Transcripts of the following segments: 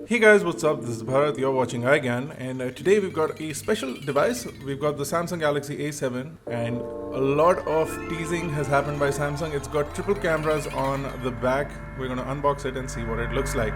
Hey guys, what's up? This is Bharat, you're watching iGyan, and today we've got a special device. We've got the Samsung Galaxy A7, and a lot of teasing has happened by Samsung. It's got triple cameras on the back. We're going to unbox it and see what it looks like.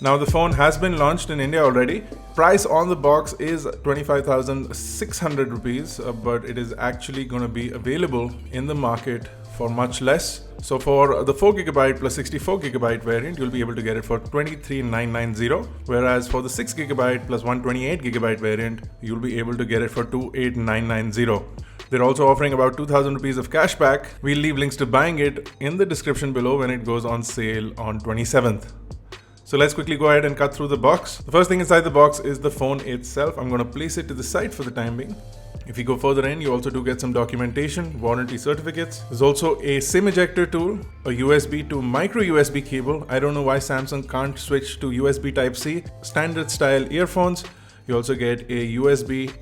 Now the phone has been launched in India already. Price on the box is 25,600 rupees, but it is actually going to be available in the market for much less. So for the 4GB plus 64GB variant, you'll be able to get it for 23,990, whereas for the 6GB plus 128GB variant, you'll be able to get it for 28,990. They're also offering about 2,000 rupees of cashback. We'll leave links to buying it in the description below when it goes on sale on 27th. So let's quickly go ahead and cut through the box. The first thing inside the box is the phone itself. I'm going to place it to the side for the time being. If you go further in, you also do get some documentation, warranty certificates. There's also a SIM ejector tool, a USB to micro USB cable. I don't know why Samsung can't switch to USB Type-C. Standard style earphones. You also get a USB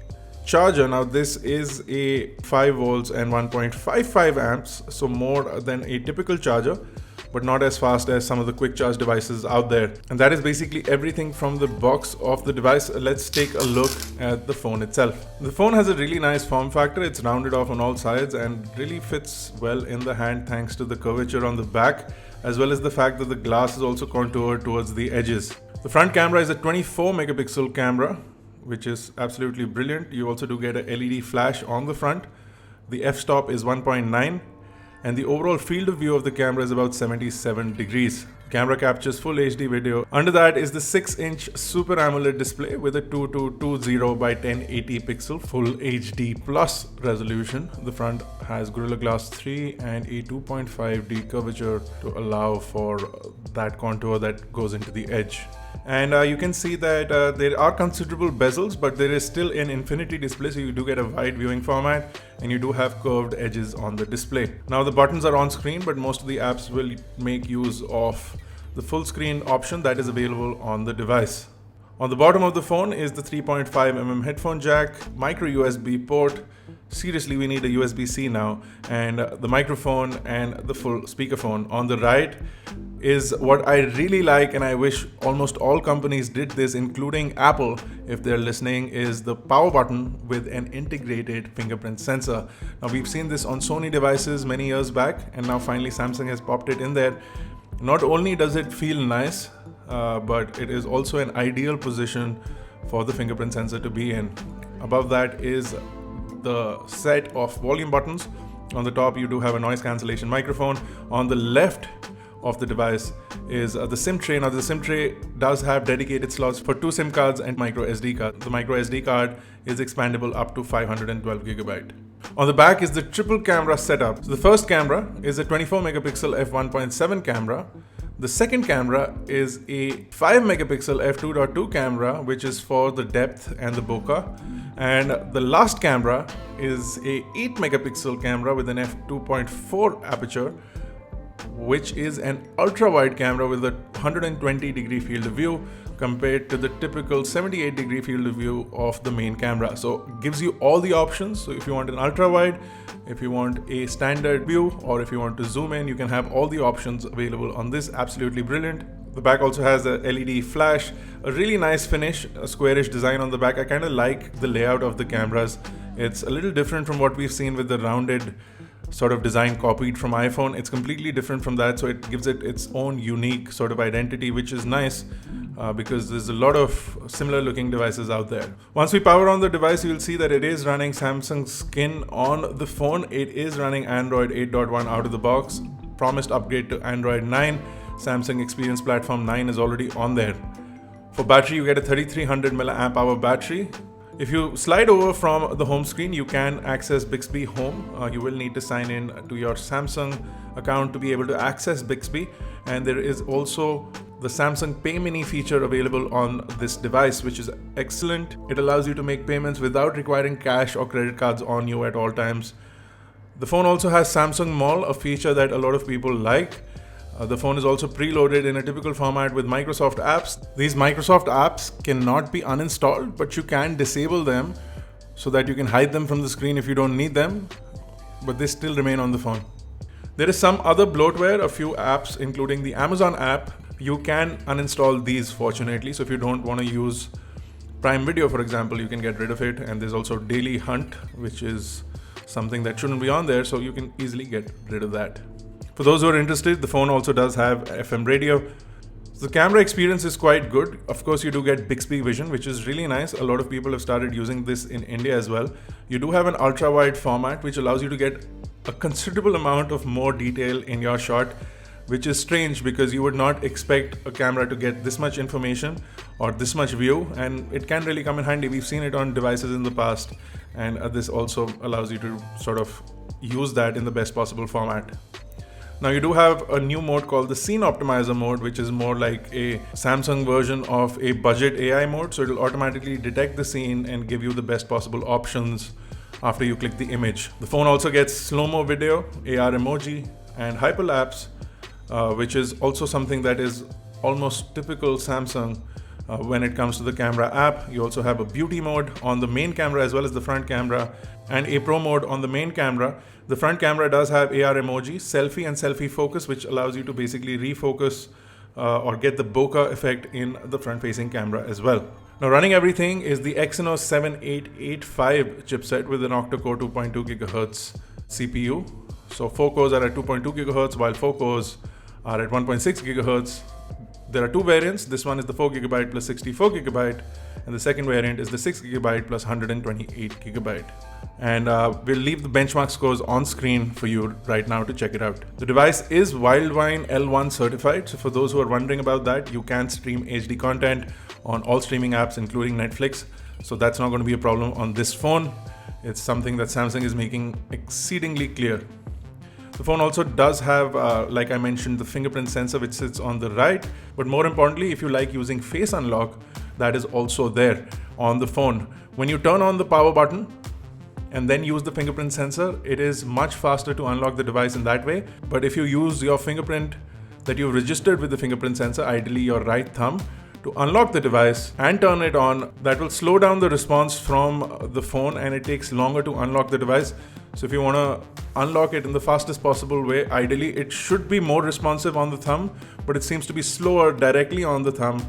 charger. Now this is a 5 volts and 1.55 amps, so more than a typical charger, but not as fast as some of the quick charge devices out there. And that is basically everything from the box of the device. Let's take a look at the phone itself. The phone has a really nice form factor. It's rounded off on all sides and really fits well in the hand thanks to the curvature on the back, as well as the fact that the glass is also contoured towards the edges. The front camera is a 24 megapixel camera, which is absolutely brilliant. You also do get a LED flash on the front. The f-stop is 1.9. and the overall field of view of the camera is about 77 degrees. The camera captures full HD video. Under that is the 6-inch Super AMOLED display with a 2220 by 1080 pixel full HD plus resolution. The front has Gorilla Glass 3 and a 2.5D curvature to allow for that contour that goes into the edge. And you can see that there are considerable bezels, but there is still an infinity display, so you do get a wide viewing format and you do have curved edges on the display. Now the buttons are on screen, but most of the apps will make use of the full screen option that is available on the device. On the bottom of the phone is the 3.5mm headphone jack, micro USB port. Seriously, we need a USB-C now, and the microphone and the full speakerphone. On the right is what I really like, and I wish almost all companies did this, including Apple, if they're listening, is the power button with an integrated fingerprint sensor. Now we've seen this on Sony devices many years back, and now finally Samsung has popped it in there. Not only does it feel nice, but it is also an ideal position for the fingerprint sensor to be in. Above that is the set of volume buttons. On the top you do have a noise cancellation microphone. On the left of the device is the SIM tray. Now the SIM tray does have dedicated slots for 2 SIM cards and micro SD card. The micro SD card is expandable up to 512GB. On the back is the triple camera setup. So the first camera is a 24 megapixel f1.7 camera. The second camera is a 5 megapixel f2.2 camera, which is for the depth and the bokeh. And the last camera is a 8 megapixel camera with an f2.4 aperture, which is an ultra wide camera with a 120 degree field of view compared to the typical 78 degree field of view of the main camera. So it gives you all the options. So if you want an ultra wide, if you want a standard view, or if you want to zoom in, you can have all the options available on this. Absolutely brilliant. The back also has a LED flash, a really nice finish, a squarish design on the back. I kind of like the layout of the cameras. It's a little different from what we've seen with the rounded sort of design copied from iPhone. It's completely different from that, so it gives it its own unique sort of identity, which is nice because there's a lot of similar looking devices out there. Once we power on the device, you'll see that it is running Samsung Skin on the phone. It is running Android 8.1 out of the box. Promised upgrade to Android 9. Samsung Experience Platform 9 is already on there. For battery, you get a 3300 mAh battery. If you slide over from the home screen, you can access Bixby Home. You will need to sign in to your Samsung account to be able to access Bixby. And there is also the Samsung Pay Mini feature available on this device, which is excellent. It allows you to make payments without requiring cash or credit cards on you at all times. The phone also has Samsung Mall, a feature that a lot of people like. The phone is also preloaded in a typical format with Microsoft apps. These Microsoft apps cannot be uninstalled, but you can disable them so that you can hide them from the screen if you don't need them, but they still remain on the phone. There is some other bloatware, a few apps, including the Amazon app. You can uninstall these, fortunately. So if you don't want to use Prime Video, for example, you can get rid of it. And there's also Daily Hunt, which is something that shouldn't be on there, so you can easily get rid of that. For those who are interested, the phone also does have FM radio. The camera experience is quite good. Of course, you do get Bixby Vision, which is really nice. A lot of people have started using this in India as well. You do have an ultra-wide format, which allows you to get a considerable amount of more detail in your shot, which is strange because you would not expect a camera to get this much information or this much view, and it can really come in handy. We've seen it on devices in the past, and this also allows you to sort of use that in the best possible format. Now you do have a new mode called the Scene Optimizer mode, which is more like a Samsung version of a budget AI mode. So it'll automatically detect the scene and give you the best possible options after you click the image. The phone also gets slow-mo video, AR emoji, and hyperlapse, which is also something that is almost typical Samsung when it comes to the camera app. You also have a beauty mode on the main camera as well as the front camera, and a pro mode on the main camera. The front camera does have AR emoji, selfie and selfie focus, which allows you to basically refocus or get the bokeh effect in the front-facing camera as well. Now running everything is the Exynos 7885 chipset with an octa-core 2.2 GHz CPU. So 4 cores are at 2.2 GHz while 4 cores are at 1.6 GHz. There are two variants. This one is the 4GB plus 64GB, and the second variant is the 6GB plus 128GB. And we'll leave the benchmark scores on screen for you right now to check it out. The device is Wildvine L1 certified, so for those who are wondering about that, you can stream HD content on all streaming apps including Netflix, so that's not going to be a problem on this phone. It's something that Samsung is making exceedingly clear. The phone also does have, like I mentioned, the fingerprint sensor which sits on the right, but more importantly, if you like using face unlock, that is also there on the phone. When you turn on the power button and then use the fingerprint sensor, it is much faster to unlock the device in that way. But if you use your fingerprint that you've registered with the fingerprint sensor, ideally your right thumb, to unlock the device and turn it on, that will slow down the response from the phone and it takes longer to unlock the device. So if you want to unlock it in the fastest possible way, ideally it should be more responsive on the thumb, but it seems to be slower directly on the thumb,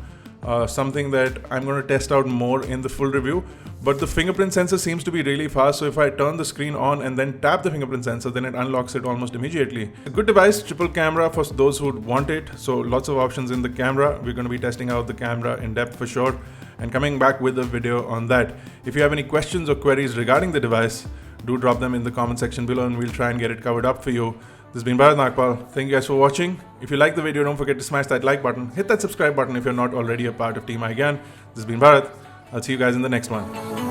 something that I'm going to test out more in the full review. But the fingerprint sensor seems to be really fast, so if I turn the screen on and then tap the fingerprint sensor, then it unlocks it almost immediately. A good device, triple camera for those who would want it, so lots of options in the camera. We're going to be testing out the camera in depth for sure and coming back with a video on that. If you have any questions or queries regarding the device, do drop them in the comment section below and we'll try and get it covered up for you. This has been Bharat Nagpal. Thank you guys for watching. If you like the video, don't forget to smash that like button. Hit that subscribe button if you're not already a part of Team iGyan. This has been Bharat. I'll see you guys in the next one.